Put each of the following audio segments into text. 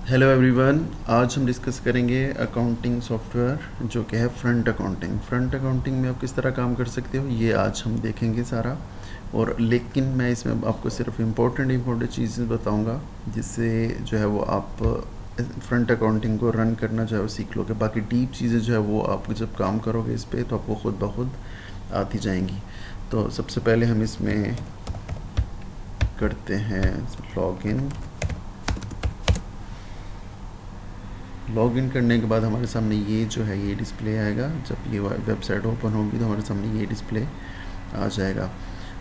Hello everyone. आज हम discuss करेंगे अकाउंटिंग सॉफ्टवेयर जो कि है फ्रंट अकाउंटिंग। फ्रंट अकाउंटिंग में आप किस तरह काम कर सकते हो ये आज हम देखेंगे सारा। और लेकिन मैं इसमें आपको सिर्फ इम्पोर्टेंट चीज़ें बताऊंगा जिससे जो है वो आप फ्रंट अकाउंटिंग को रन करना जो है वो सीख लोगे। बाकी डीप चीज़ें जो है वो आप जब काम करोगे इस पर तो आपको खुद ब खुद आती जाएंगी। तो सबसे पहले हम इसमें करते हैं लॉगिन। लॉगिन करने के बाद हमारे सामने ये जो है ये डिस्प्ले आएगा। जब ये वेबसाइट ओपन होगी तो हमारे सामने ये डिस्प्ले आ जाएगा।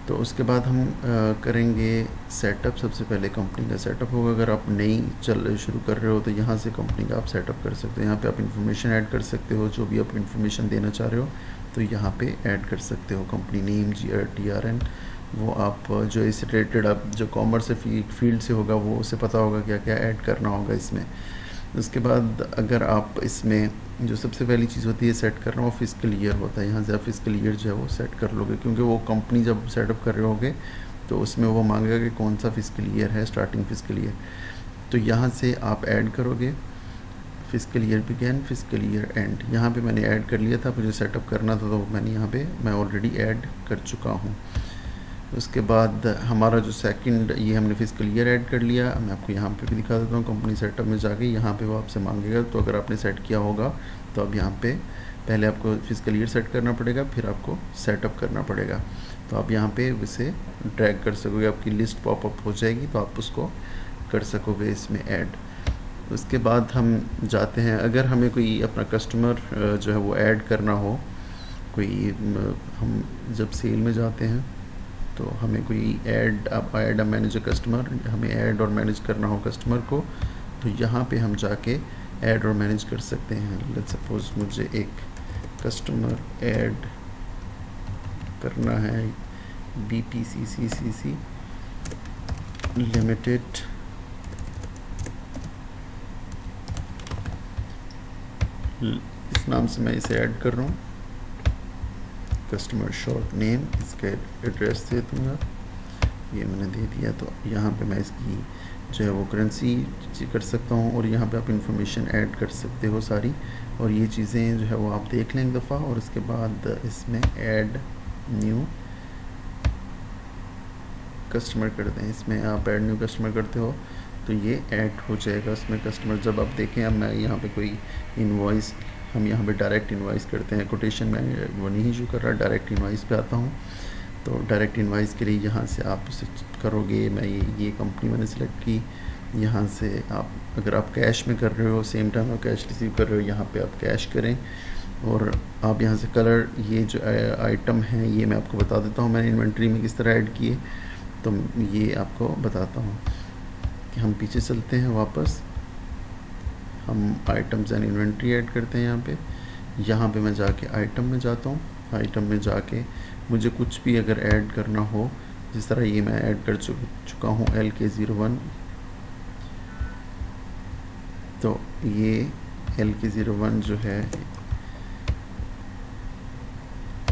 तो उसके बाद हम करेंगे सेटअप। सबसे पहले कंपनी का सेटअप होगा। अगर आप नई शुरू कर रहे हो तो यहाँ से कंपनी का आप सेटअप कर सकते हो। यहाँ पे आप इन्फॉर्मेशन ऐड कर सकते हो, जो भी आप इन्फॉर्मेशन देना चाह रहे हो तो यहाँ पे ऐड कर सकते हो। कंपनी नेम GRTRN वो आप जो इससे रिलेटेड आप जो कॉमर्स फील्ड से होगा वो उसे पता होगा क्या क्या ऐड करना होगा इसमें। उसके बाद अगर आप इसमें जो सबसे पहली चीज़ होती है सेट करना, वो फिस्कल ईयर होता है। यहाँ से आप फिस्कल ईयर जो है वो सेट कर लोगे, क्योंकि वो कंपनी जब सेटअप कर रहे होगे तो उसमें वो मांगेगा कि कौन सा फिस्कल ईयर है, स्टार्टिंग फिस्कल ईयर। तो यहाँ से आप ऐड करोगे fiscal year begin, fiscal year end. यहाँ पे मैंने ऐड कर लिया था, मुझे सेटअप करना था तो मैंने यहाँ पे मैं ऑलरेडी ऐड कर चुका हूँ। उसके बाद हमारा जो सेकंड ये हमने फिस्कल ईयर ऐड कर लिया। मैं आपको यहाँ पे भी दिखा देता हूँ। कंपनी सेटअप में जाके यहाँ पे वो आपसे मांगेगा, तो अगर आपने सेट किया होगा तो अब यहाँ पे पहले आपको फिस्कल ईयर सेट करना पड़ेगा, फिर आपको सेटअप करना पड़ेगा। तो आप यहाँ पे इसे ड्रैग कर सकोगे, आपकी लिस्ट पॉपअप हो जाएगी तो आप उसको कर सकोगे इसमें ऐड। उसके बाद हम जाते हैं, अगर हमें कोई अपना कस्टमर जो है वो ऐड करना हो, कोई हम जब सेल में जाते हैं तो हमें कोई ऐड मैनेज कस्टमर, हमें ऐड और मैनेज करना हो कस्टमर को, तो यहाँ पे हम जाके ऐड और मैनेज कर सकते हैं। लेट्स सपोज मुझे एक कस्टमर ऐड करना है BPCCCC लिमिटेड। इस नाम से मैं इसे ऐड कर रहा हूँ। कस्टमर शॉर्ट नेम, इसका एड्रेस दे दूँगा, ये मैंने दे दिया। तो यहाँ पे मैं इसकी जो है वो करेंसी कर सकता हूँ, और यहाँ पे आप इंफॉर्मेशन ऐड कर सकते हो सारी। और ये चीज़ें जो है वो आप देख लें एक दफ़ा, और उसके बाद इसमें ऐड न्यू कस्टमर कर दें। इसमें आप ऐड न्यू कस्टमर करते हो तो ये ऐड हो जाएगा उसमें कस्टमर। जब आप देखें, अब मैं यहाँ पे कोई इनवॉइस, हम यहाँ पे डायरेक्ट इनवॉइस करते हैं, कोटेशन में वो नहीं इशू कर रहा, डायरेक्ट इनवॉइस पे आता हूँ। तो डायरेक्ट इनवाइस के लिए यहाँ से आप उसे करोगे। मैं ये कंपनी मैंने सेलेक्ट की। यहाँ से आप अगर आप कैश में कर रहे हो, सेम टाइम आप कैश रिसीव कर रहे हो, यहाँ पे आप कैश करें। और आप यहाँ से कलर, ये जो आइटम हैं ये मैं आपको बता देता हूँ मैंने इन्वेंट्री में किस तरह ऐड किए। तो ये आपको बताता हूँ कि हम पीछे चलते हैं वापस, हम आइटम्स एंड इन्वेंट्री ऐड करते हैं। यहाँ पे मैं जाके आइटम में जाता हूँ। आइटम में जाके मुझे कुछ भी अगर ऐड करना हो, जिस तरह ये मैं ऐड कर चुका हूँ LK01, तो ये LK01 जो है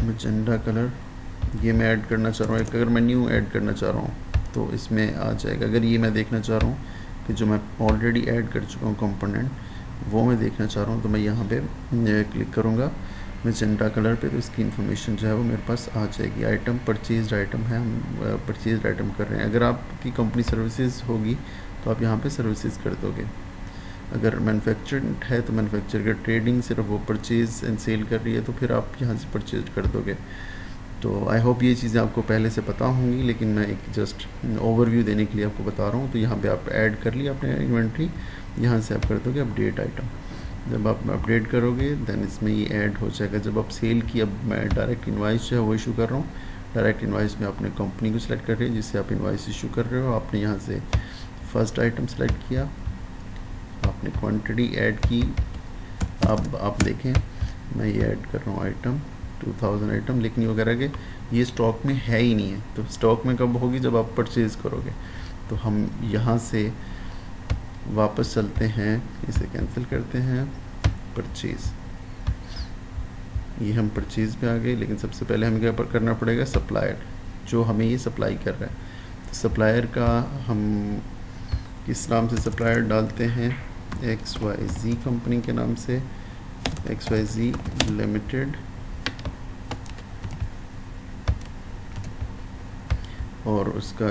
मैजेंडा कलर, ये मैं ऐड करना चाह रहा हूँ। अगर मैं न्यू ऐड करना चाह रहा हूँ तो इसमें आ जाएगा। अगर ये मैं देखना चाह रहा हूँ कि जो मैं ऑलरेडी ऐड कर चुका हूँ कंपोनेंट, वो मैं देखना चाह रहा हूँ, तो मैं यहाँ पे क्लिक करूँगा मैजेंडा कलर पे, तो इसकी इन्फॉर्मेशन जो है वो मेरे पास आ जाएगी। आइटम परचेज्ड आइटम है, हम परचेज्ड आइटम कर रहे हैं। अगर आपकी कंपनी सर्विसेज होगी तो आप यहाँ पे सर्विसेज कर दोगे। अगर मैन्युफैक्चर्ड है तो मैन्युफैक्चर, अगर ट्रेडिंग सिर्फ वो परचेज़ एंड सेल कर रही है तो फिर आप यहाँ से परचेज कर दोगे। तो आई होप ये चीज़ें आपको पहले से पता होंगी, लेकिन मैं एक जस्ट ओवरव्यू देने के लिए आपको बता रहा हूँ। तो यहाँ पे आप ऐड कर लिया अपने इन्वेंट्री, यहाँ से आप कर दोगे अपडेट आइटम। जब आप अपडेट करोगे देन इसमें ये ऐड हो जाएगा। जब आप सेल की, अब मैं डायरेक्ट इन्वाइस जो है वो इशू कर रहा हूँ। डायरेक्ट इन्वाइस में अपने कंपनी को सिलेक्ट कर रहे हैं जिससे आप इन्वाइस इशू कर रहे हो। आपने यहाँ से फर्स्ट आइटम सेलेक्ट किया, आपने क्वांटिटी ऐड की। अब आप देखें मैं ये ऐड कर रहा हूँ आइटम 2000 आइटम, लेकिन ये वगैरह के ये स्टॉक में है ही नहीं है। तो स्टॉक में कब होगी, जब आप परचेज़ करोगे। तो हम यहाँ से वापस चलते हैं, इसे कैंसिल करते हैं, परचेज़। ये हम परचेज़ पे आ गए, लेकिन सबसे पहले हमें क्या करना पड़ेगा, सप्लायर जो हमें ये सप्लाई कर रहा है। तो सप्लायर का हम किस नाम से सप्लायर डालते हैं, XYZ कंपनी के नाम से, XYZ लिमिटेड, और उसका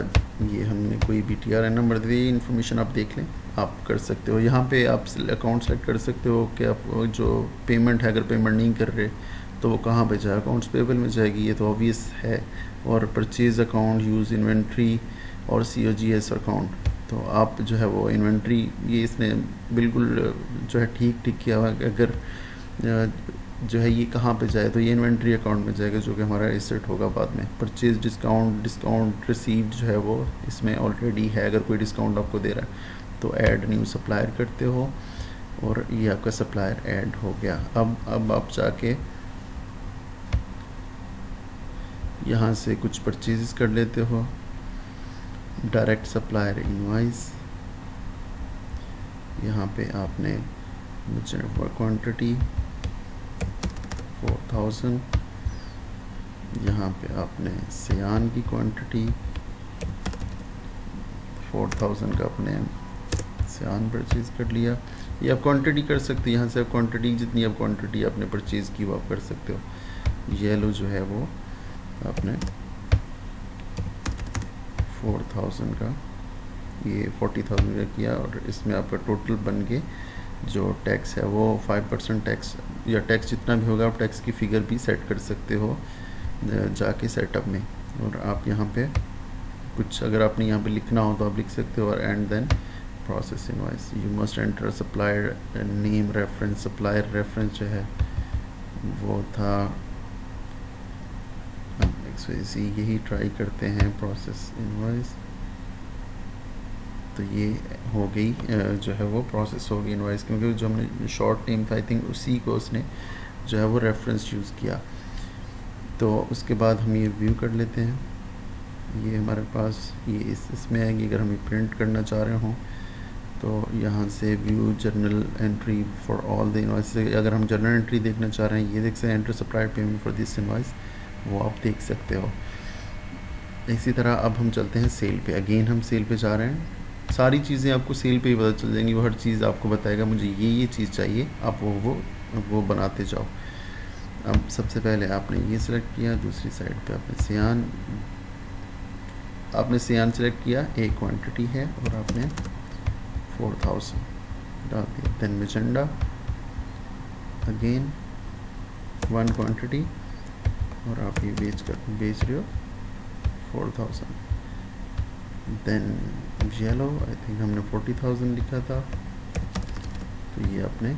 ये हमने कोई भी TRN नंबर दे दी। इन्फॉर्मेशन आप देख लें, आप कर सकते हो। यहाँ पे आप अकाउंट सेलेक्ट कर सकते हो कि आप जो पेमेंट है, अगर पेमेंट नहीं कर रहे तो वो कहाँ पे जाए, अकाउंट्स पेबल में जाएगी, ये तो ऑब्वियस है। और परचेज़ अकाउंट, यूज़ इन्वेंट्री और COGS अकाउंट, तो आप जो है वो इन्वेंट्री, ये इसने बिल्कुल जो है ठीक किया हुआ। अगर जो है ये कहाँ पे जाए, तो ये इन्वेंट्री अकाउंट में जाएगा, जो कि हमारा एसेट होगा बाद में। परचेज डिस्काउंट रिसीव्ड जो है वो इसमें ऑलरेडी है, अगर कोई डिस्काउंट आपको दे रहा है तो ऐड न्यू सप्लायर करते हो और ये आपका सप्लायर ऐड हो गया। अब आप जाके यहाँ से कुछ परचेज़ कर लेते हो। डायरेक्ट सप्लायर इनवॉइस, यहाँ पे आपने क्वांटिटी 4000, यहाँ पे आपने सियान की क्वांटिटी 4000 का आपने सियान परचेज़ कर लिया। ये आप क्वांटिटी कर सकते हैं, यहाँ से आप क्वांटिटी जितनी आप क्वांटिटी आपने परचेज़ की वो आप कर सकते हो। येलो जो है वो आपने 4000 का, ये 40,000 का किया, और इसमें आपका टोटल बन के जो टैक्स है वो 5% टैक्स, या टैक्स जितना भी होगा आप टैक्स की फ़िगर भी सेट कर सकते हो जाके सेटअप में। और आप यहाँ पे कुछ अगर आपने यहाँ पे लिखना हो तो आप लिख सकते हो। और and then process invoice, you must enter supplier name reference. Supplier reference जो है वो था XYZ, यही ट्राई करते हैं प्रोसेस इनवॉइस। तो ये हो गई जो है वो प्रोसेस हो गई इनवॉइस, क्योंकि जो हमने शॉर्ट नेम था आई थिंक उसी को उसने जो है वो रेफरेंस यूज़ किया। तो उसके बाद हम ये व्यू कर लेते हैं। ये हमारे पास ये इसमें आएगी। अगर हम ये प्रिंट करना चाह रहे हों तो यहाँ से view journal entry for all the invoice, अगर हम जर्नल एंट्री देखना चाह रहे हैं, ये देख सकते हैं enter supplier payment for this invoice, वो आप देख सकते हो। इसी तरह अब हम चलते हैं सेल पे। अगेन हम सेल पे जा रहे हैं। सारी चीज़ें आपको सेल पे ही पता चल जाएंगी, वो हर चीज़ आपको बताएगा मुझे ये चीज़ चाहिए, आप वो बनाते जाओ। अब सबसे पहले आपने ये सिलेक्ट किया, दूसरी साइड पे आपने सियान सिलेक्ट किया, एक क्वांटिटी है और आपने 4000 डाल दिया। देन मैजेंडा अगेन 1 क्वांटिटी और आप ये बेच रहे हो 4000। देन येलो, आई थिंक हमने 40,000 लिखा था, तो ये आपने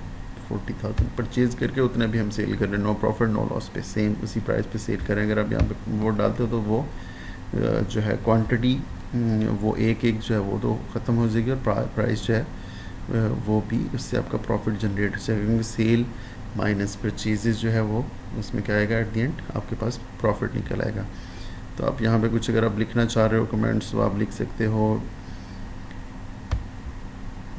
40,000 परचेज़ करके उतने भी हम सेल कर रहे हैं, नो प्रॉफिट नो लॉस पे, सेम उसी प्राइस पे सेल करें। अगर आप यहाँ पे वो डालते हो तो वो जो है क्वांटिटी वो एक जो है वो तो ख़त्म हो जाएगी, और प्राइस जो है वो भी, उससे आपका प्रॉफिट जनरेट हो जाएगा, क्योंकि सेल माइनस परचेजेस जो है वो उसमें क्या आएगा, एट द एंड आपके पास प्रॉफिट निकल आएगा। तो आप यहाँ पे कुछ अगर आप लिखना चाह रहे हो कमेंट्स, तो आप लिख सकते हो।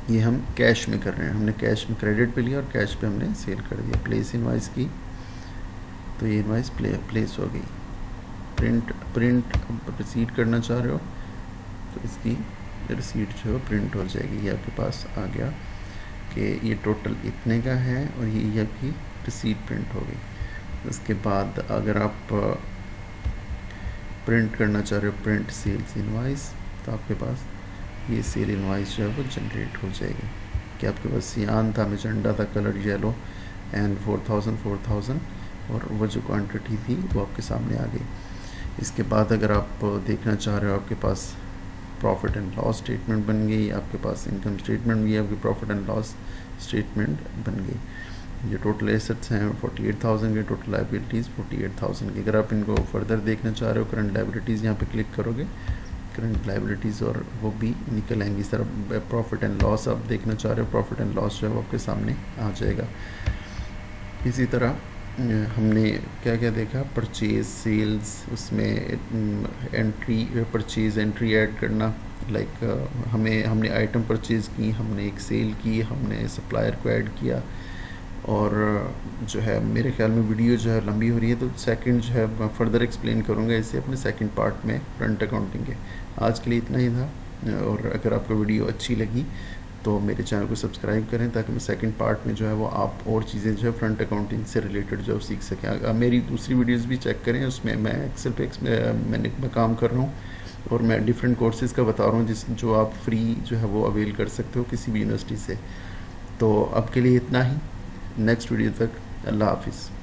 ये हम कैश में कर रहे हैं, हमने कैश में क्रेडिट पे लिया और कैश पे हमने सेल कर दिया। प्लेस इनवाइस की, तो ये इनवाइस प्लेस हो गई। प्रिंट रिसीट करना चाह रहे हो तो इसकी रिसीट जो है प्रिंट हो जाएगी। ये आपके पास आ गया कि ये टोटल इतने का है और ये आपकी रिसीट प्रिंट हो गई। उसके बाद अगर आप प्रिंट करना चाह रहे हो प्रिंट सेल्स इनवाइस, तो आपके पास ये सेल इनवाइस जो है वो जनरेट हो जाएगी कि आपके पास सियान था, मैजेंडा था, कलर येलो एंड 4000 और वो जो क्वांटिटी थी वो आपके सामने आ गई। इसके बाद अगर आप देखना चाह रहे हो, आपके पास प्रॉफिट एंड लॉस स्टेटमेंट बन गई, आपके पास इनकम स्टेटमेंट भी है, आपकी प्रॉफिट एंड लॉस स्टेटमेंट बन गई। ये टोटल एसेट्स हैं 48,000 के, टोटल लाइबिलिटीज़ 48,000 की। अगर आप इनको फर्दर देखना चाह रहे हो, करंट लाइबिलिटीज़ यहाँ पे क्लिक करोगे, करंट लाइबिलिटीज़ और वो भी निकल आएंगी। सर प्रॉफिट एंड लॉस आप देखना चाह रहे हो, प्रॉफिट एंड लॉस जो है वो आपके सामने आ जाएगा। इसी तरह हमने क्या क्या देखा, परचेज़ सेल्स, उसमें एंट्री परचेज़ एंट्री ऐड करना, लाइक हमने आइटम परचेज़ की, हमने एक सेल की, हमने सप्लायर को ऐड किया। और जो है मेरे ख्याल में वीडियो जो है लंबी हो रही है, तो सेकंड जो है मैं फर्दर एक्सप्लेन करूँगा इसे अपने सेकंड पार्ट में फ्रंट अकाउंटिंग के। आज के लिए इतना ही था, और अगर आपको वीडियो अच्छी लगी तो मेरे चैनल को सब्सक्राइब करें ताकि मैं सेकंड पार्ट में जो है वो आप और चीज़ें जो है फ्रंट अकाउंटिंग से रिलेटेड जो सीख सकें। मेरी दूसरी वीडियोस भी चेक करें, उसमें मैं एक्सेल पे मैं काम कर रहा हूँ और मैं डिफरेंट कोर्सेज़ का बता रहा हूँ जो आप फ्री जो है वो अवेल कर सकते हो किसी भी यूनिवर्सिटी से। तो अब के लिए इतना ही, नेक्स्ट वीडियो तक अल्लाह हाफिज़।